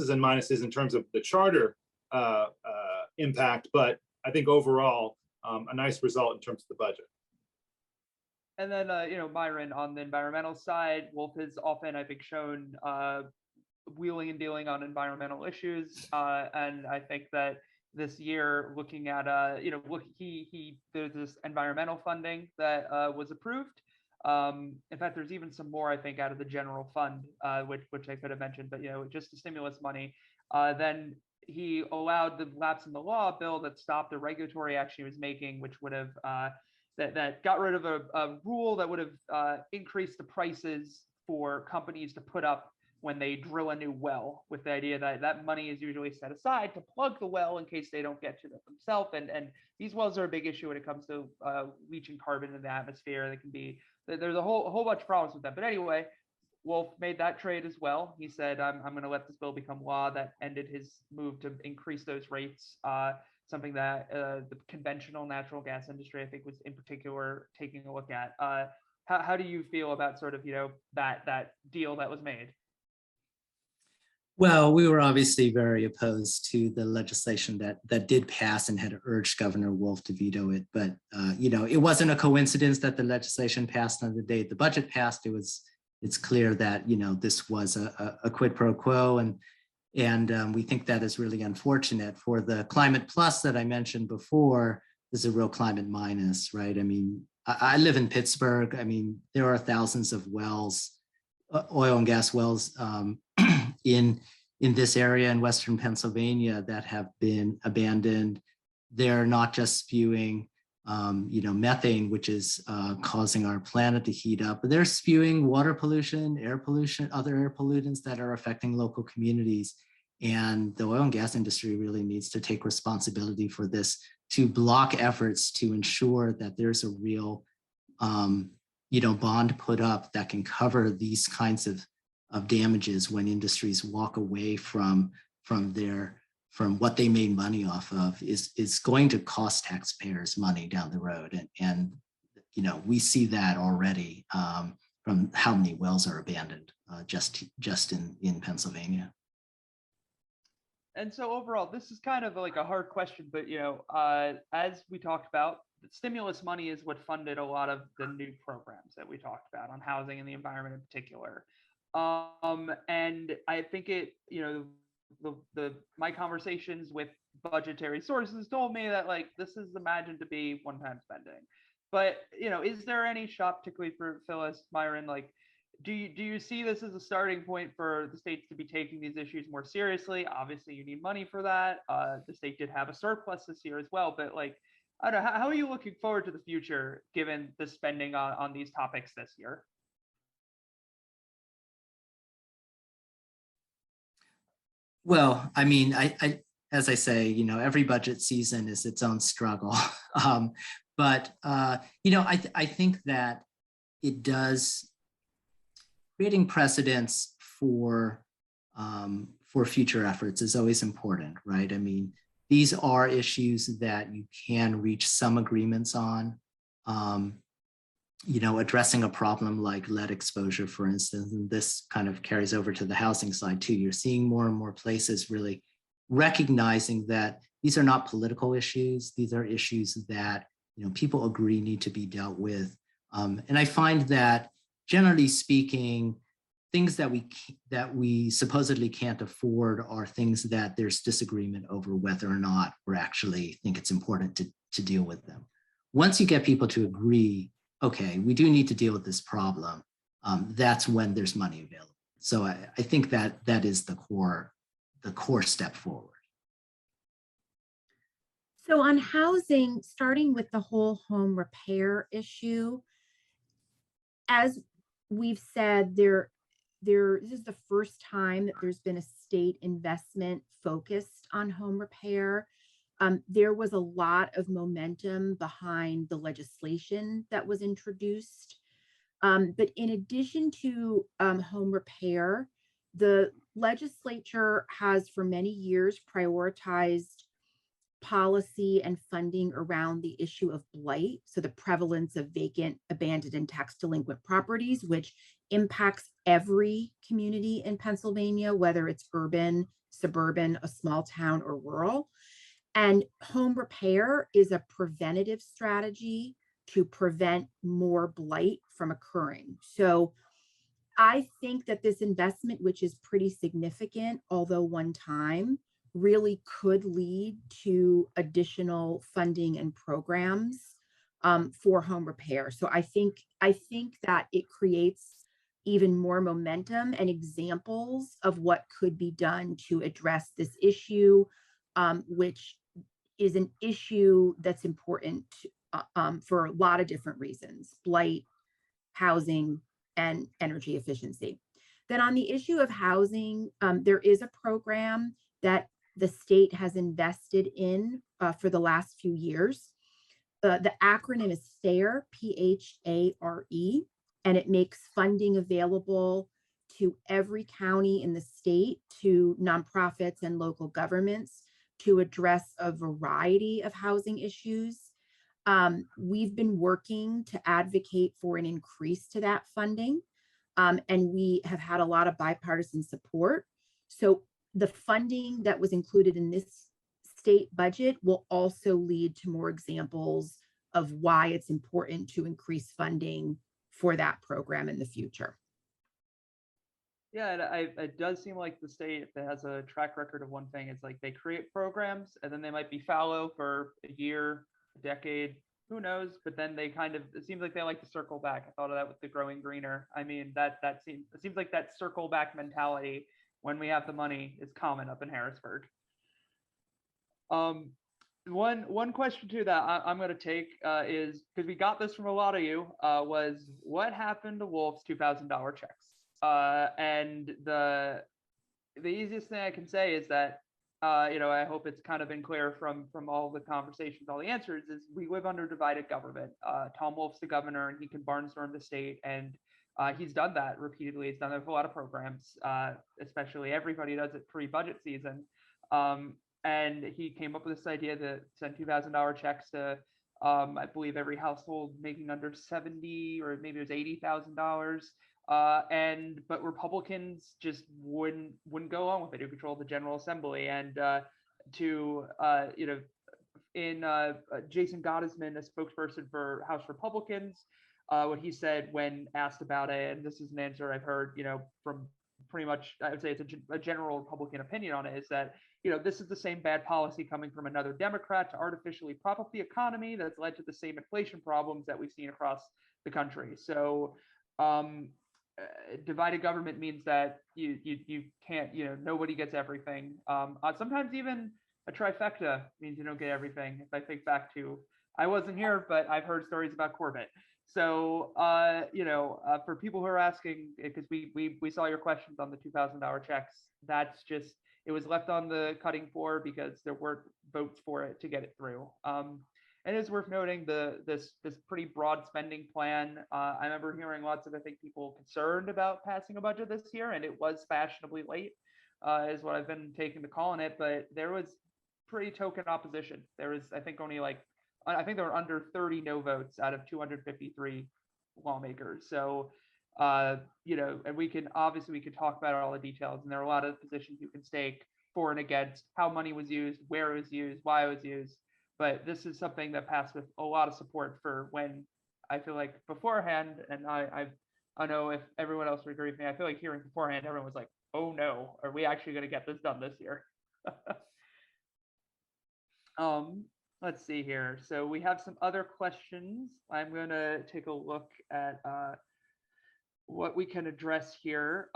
and minuses in terms of the charter impact, but I think overall a nice result in terms of the budget. And then, Myron, on the environmental side, Wolf has often, I think, shown wheeling and dealing on environmental issues. And I think that this year, looking at, there's this environmental funding that was approved. In fact, there's even some more, I think, out of the general fund, which I could have mentioned, but, just the stimulus money. Then he allowed the lapse in the law bill that stopped the regulatory action he was making, which would have that got rid of a rule that would have increased the prices for companies to put up when they drill a new well, with the idea that that money is usually set aside to plug the well in case they don't get to it themselves. And these wells are a big issue when it comes to leaching carbon in the atmosphere. There's a whole bunch of problems with that. But anyway, Wolf made that trade as well. He said, I'm going to let this bill become law. That ended his move to increase those rates, something that the conventional natural gas industry, I think, was in particular taking a look at. How do you feel about sort of, that deal that was made? Well, we were obviously very opposed to the legislation that did pass and had urged Governor Wolf to veto it. But it wasn't a coincidence that the legislation passed on the day the budget passed. It's clear that this was a quid pro quo, and we think that is really unfortunate. For the climate plus that I mentioned before, there's a real climate minus, right? I mean, I live in Pittsburgh. I mean, there are thousands of wells, oil and gas wells in this area in Western Pennsylvania that have been abandoned. They're not just spewing methane, which is causing our planet to heat up, but they're spewing water pollution, air pollution, other air pollutants that are affecting local communities. And the oil and gas industry really needs to take responsibility for this, to block efforts to ensure that there's a real bond put up that can cover these kinds of damages when industries walk away from what they made money off of is going to cost taxpayers money down the road. And we see that already from how many wells are abandoned just in Pennsylvania. And so overall, this is kind of like a hard question, but as we talked about, stimulus money is what funded a lot of the new programs that we talked about on housing and the environment in particular. And I think my conversations with budgetary sources told me that this is imagined to be one-time spending. But is there any shot, particularly for Phyllis, Myron, do you see this as a starting point for the states to be taking these issues more seriously? Obviously, you need money for that. The state did have a surplus this year as well, but I don't know, how are you looking forward to the future given the spending on these topics this year? Well, I mean, I as I say, every budget season is its own struggle. But I think that it does, creating precedents for future efforts is always important, right? I mean, these are issues that you can reach some agreements on. Addressing a problem like lead exposure, for instance, and this kind of carries over to the housing side too. You're seeing more and more places really recognizing that these are not political issues. These are issues that people agree need to be dealt with. And I find that, generally speaking, things that we supposedly can't afford are things that there's disagreement over whether or not we actually think it's important to deal with them. Once you get people to agree, okay, we do need to deal with this problem, that's when there's money available. So I think that is the core step forward. So on housing, starting with the whole home repair issue, as we've said, this is the first time that there's been a state investment focused on home repair. There was a lot of momentum behind the legislation that was introduced. But in addition to home repair, the legislature has for many years prioritized policy and funding around the issue of blight. So the prevalence of vacant, abandoned, and tax delinquent properties, which impacts every community in Pennsylvania, whether it's urban, suburban, a small town, or rural. And home repair is a preventative strategy to prevent more blight from occurring. So I think that this investment, which is pretty significant, although one time, really could lead to additional funding and programs for home repair. So I think that it creates even more momentum and examples of what could be done to address this issue, which is an issue that's important for a lot of different reasons: blight, housing, and energy efficiency. Then on the issue of housing, there is a program that the state has invested in for the last few years. The acronym is PHARE, P-H-A-R-E, and it makes funding available to every county in the state, to nonprofits and local governments to address a variety of housing issues. We've been working to advocate for an increase to that funding, and we have had a lot of bipartisan support. So the funding that was included in this state budget will also lead to more examples of why it's important to increase funding for that program in the future. Yeah, and it does seem like the state that has a track record of one thing. It's like they create programs and then they might be fallow for a year, a decade, who knows? But then they kind of, it seems like they like to circle back. I thought of that with the growing greener. I mean, it seems like that circle back mentality when we have the money is common up in Harrisburg. One question too that I'm going to take is, because we got this from a lot of you, was what happened to Wolf's $2,000 checks? And the easiest thing I can say is that, I hope it's kind of been clear from all the conversations, all the answers, is we live under divided government. Tom Wolf's the governor and he can barnstorm the state, and he's done that repeatedly. He's done that with a lot of programs, especially everybody does it pre-budget season. And he came up with this idea to send $2,000 checks to, I believe, every household making under 70, or maybe it was $80,000. But Republicans just wouldn't go along with it, who control the General Assembly. And Jason Gottesman, a spokesperson for House Republicans, what he said when asked about it, and this is an answer I've heard, from pretty much, I would say it's a general Republican opinion on it, is that, this is the same bad policy coming from another Democrat to artificially prop up the economy that's led to the same inflation problems that we've seen across the country. So divided government means that you can't, nobody gets everything. Sometimes even a trifecta means you don't get everything. If I think back to, I wasn't here, but I've heard stories about Corbett. So, for people who are asking, because we saw your questions on the $2,000 checks, that's just, it was left on the cutting floor because there weren't votes for it to get it through. And it's worth noting this pretty broad spending plan. I remember hearing lots of, I think, people concerned about passing a budget this year, and it was fashionably late, is what I've been taking to calling it. But there was pretty token opposition. There was, I think, there were under 30 no votes out of 253 lawmakers. So, and we can talk about all the details, and there are a lot of positions you can stake for and against how money was used, where it was used, why it was used. But this is something that passed with a lot of support for when I feel like beforehand, and I don't know if everyone else would agree with me, I feel like hearing beforehand, everyone was like, oh no, are we actually going to get this done this year? Let's see here. So we have some other questions. I'm going to take a look at what we can address here.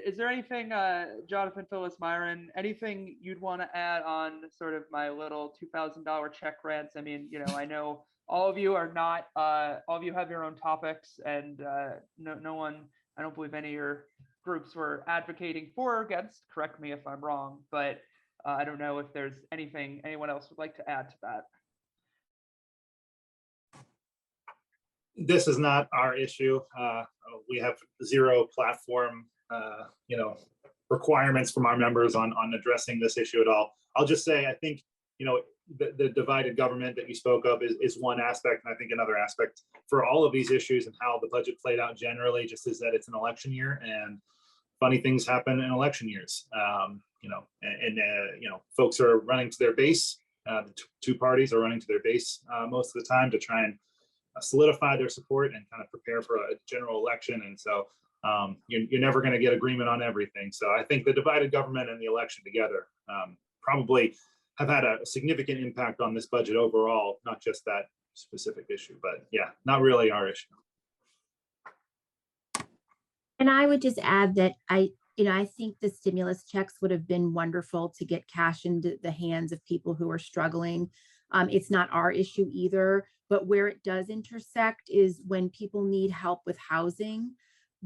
Is there anything, Jonathan, Phyllis, Myron, anything you'd want to add on sort of my little $2,000 check rants? I mean, I know all of you are not, all of you have your own topics, and no one, I don't believe any of your groups were advocating for or against, correct me if I'm wrong, but I don't know if there's anything anyone else would like to add to that. This is not our issue. We have zero platform requirements from our members on addressing this issue at all. I'll just say, I think, the divided government that you spoke of is one aspect. And I think another aspect for all of these issues and how the budget played out generally just is that it's an election year, and funny things happen in election years. Folks are running to their base. The two parties are running to their base most of the time to try and solidify their support and kind of prepare for a general election. And so you're never going to get agreement on everything. So I think the divided government and the election together probably have had a significant impact on this budget overall, not just that specific issue, but yeah, not really our issue. And I would just add that I think the stimulus checks would have been wonderful to get cash into the hands of people who are struggling. It's not our issue either, but where it does intersect is when people need help with housing.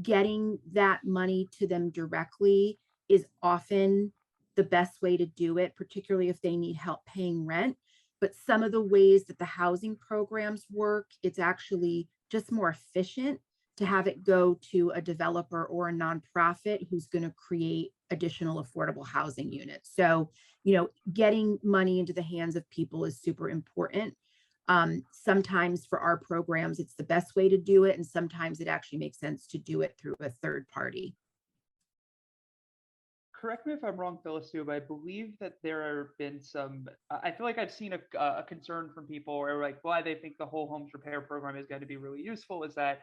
Getting that money to them directly is often the best way to do it, particularly if they need help paying rent. But some of the ways that the housing programs work, it's actually just more efficient to have it go to a developer or a nonprofit who's going to create additional affordable housing units. So, getting money into the hands of people is super important. Sometimes for our programs, it's the best way to do it. And sometimes it actually makes sense to do it through a third party. Correct me if I'm wrong, Phyllis, too, but I believe that there have been some, I feel like I've seen a concern from people where like why they think the whole homes repair program is going to be really useful is that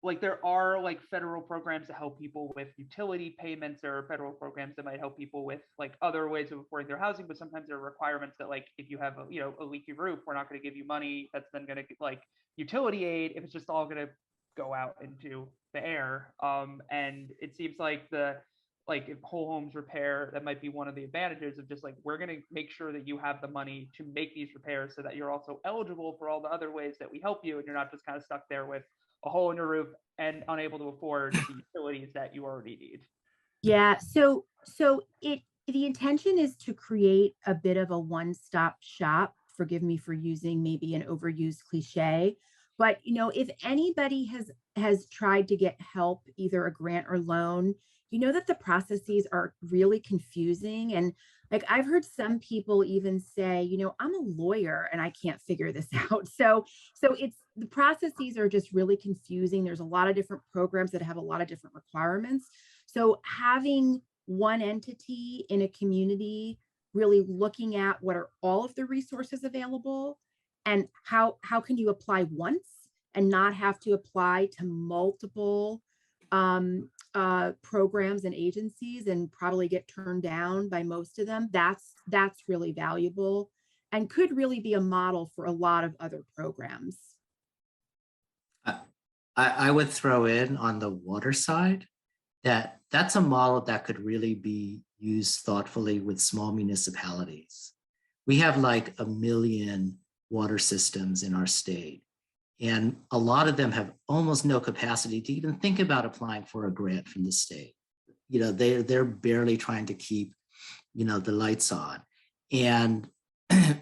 like there are like federal programs to help people with utility payments. There are federal programs that might help people with like other ways of affording their housing, but sometimes there are requirements that like if you have a, you know, a leaky roof, we're not going to give you money that's then going to like utility aid if it's just all going to go out into the air. And it seems like like if whole homes repair, that might be one of the advantages of just like, we're going to make sure that you have the money to make these repairs so that you're also eligible for all the other ways that we help you. And you're not just kind of stuck there with a hole in your roof and unable to afford the utilities that you already need. Yeah, so the intention is to create a bit of a one-stop shop. Forgive me for using maybe an overused cliche, but you know, if anybody has tried to get help, either a grant or loan, you know that the processes are really confusing. And like I've heard some people even say, you know, I'm a lawyer and I can't figure this out. So it's the processes are just really confusing. There's a lot of different programs that have a lot of different requirements. So having one entity in a community really looking at what are all of the resources available and how can you apply once and not have to apply to multiple programs and agencies and probably get turned down by most of them. That's really valuable and could really be a model for a lot of other programs. I would throw in on the water side that's a model that could really be used thoughtfully with small municipalities. We have like 1 million water systems in our state. And a lot of them have almost no capacity to even think about applying for a grant from the state. You know, they're barely trying to keep, you know, the lights on. And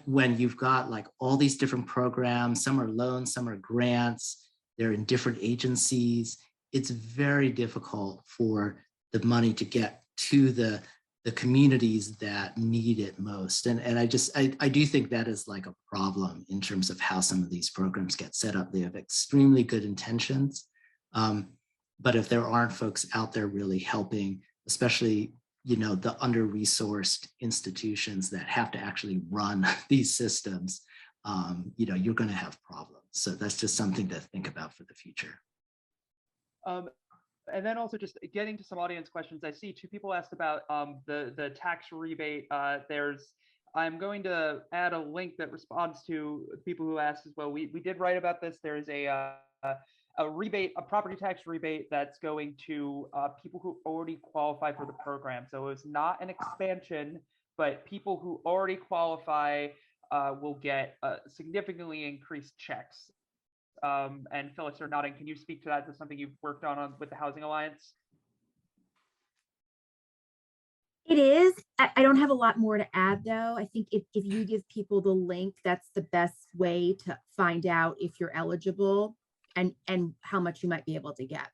when you've got like all these different programs, some are loans, some are grants, they're in different agencies, it's very difficult for the money to get to the communities that need it most. And I do think that is like a problem in terms of how some of these programs get set up. They have extremely good intentions, but if there aren't folks out there really helping, especially, you know, the under-resourced institutions that have to actually run these systems, you know, you're going to have problems. So that's just something to think about for the future. And then also just getting to some audience questions, I see 2 people asked about the tax rebate. I'm going to add a link that responds to people who asked as well. We did write about this. There's a rebate, a property tax rebate that's going to people who already qualify for the program. So it's not an expansion, but people who already qualify will get significantly increased checks. And Phyllis, you're nodding. Can you speak to that? Is this something you've worked on with the Housing Alliance? It is. I don't have a lot more to add, though. I think if you give people the link, that's the best way to find out if you're eligible and how much you might be able to get.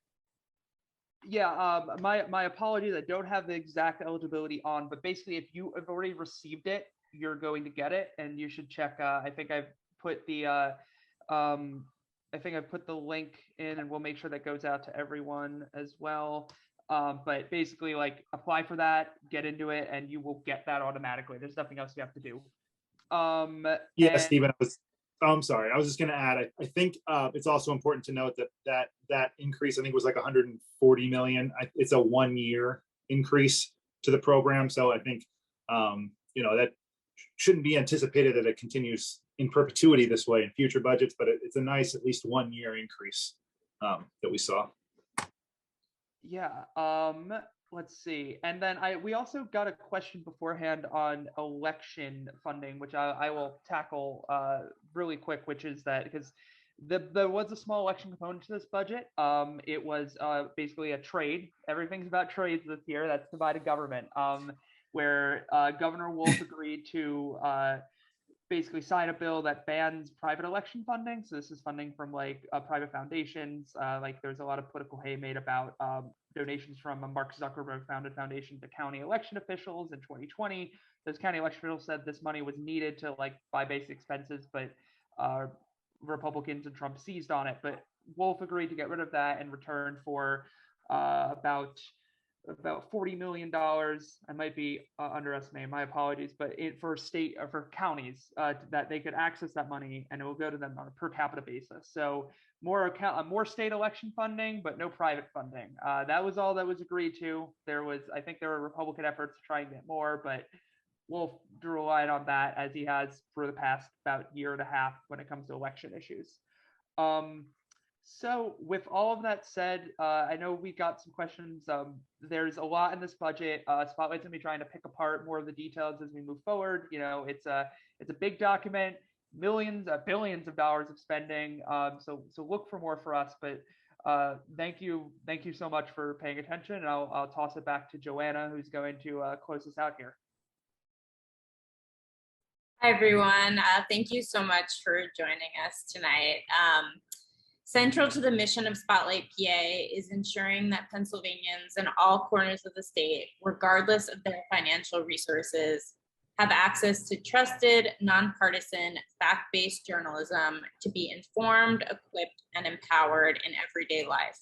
Yeah, my apologies. I don't have the exact eligibility on, but basically, if you have already received it, you're going to get it, and you should check. I think I've put the link in, and we'll make sure that goes out to everyone as well. But basically, like, apply for that, get into it, and you will get that automatically. There's nothing else you have to do. Yeah, Stephen, I'm sorry. I was just going to add, I think it's also important to note that increase, I think, was like 140 million. It's a 1-year increase to the program. So I think, you know, that shouldn't be anticipated that it continues in perpetuity this way in future budgets, but it's a nice, at least 1-year increase that we saw. Yeah. Let's see. And then we also got a question beforehand on election funding, which I will tackle really quick, which is that because there was a small election component to this budget. It was basically a trade. Everything's about trades this year. That's divided government, where Governor Wolf agreed to basically sign a bill that bans private election funding. So this is funding from like private foundations. Like there's a lot of political hay made about donations from a Mark Zuckerberg founded foundation to county election officials in 2020. Those county election officials said this money was needed to like buy basic expenses, but Republicans and Trump seized on it. But Wolf agreed to get rid of that in return for about $40 million. I might be underestimating, my apologies, but for state or for counties that they could access that money and it will go to them on a per capita basis. So more state election funding, but no private funding. That was all that was agreed to. I think there were Republican efforts to try and get more, but Wolf drew a line on that as he has for the past about year and a half when it comes to election issues. So with all of that said, I know we got some questions. There's a lot in this budget. Spotlight's gonna be trying to pick apart more of the details as we move forward. You know, it's a big document, billions of dollars of spending. So look for more for us. But thank you so much for paying attention. And I'll toss it back to Joanna, who's going to close us out here. Hi, everyone. Thank you so much for joining us tonight. Central to the mission of Spotlight PA is ensuring that Pennsylvanians in all corners of the state, regardless of their financial resources, have access to trusted, nonpartisan, fact-based journalism to be informed, equipped, and empowered in everyday life.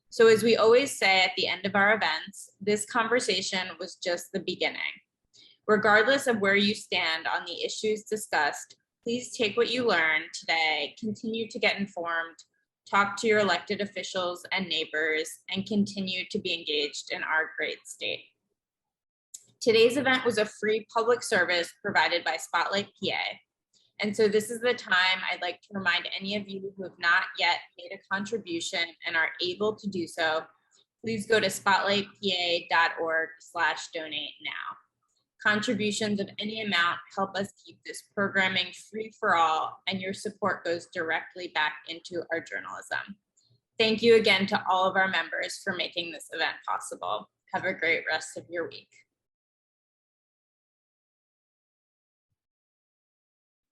So as we always say at the end of our events, this conversation was just the beginning. Regardless of where you stand on the issues discussed, please take what you learned today, continue to get informed, talk to your elected officials and neighbors, and continue to be engaged in our great state. Today's event was a free public service provided by Spotlight PA. And so this is the time I'd like to remind any of you who have not yet made a contribution and are able to do so, please go to spotlightpa.org/donate now. Contributions of any amount help us keep this programming free for all, and your support goes directly back into our journalism. Thank you again to all of our members for making this event possible. Have a great rest of your week.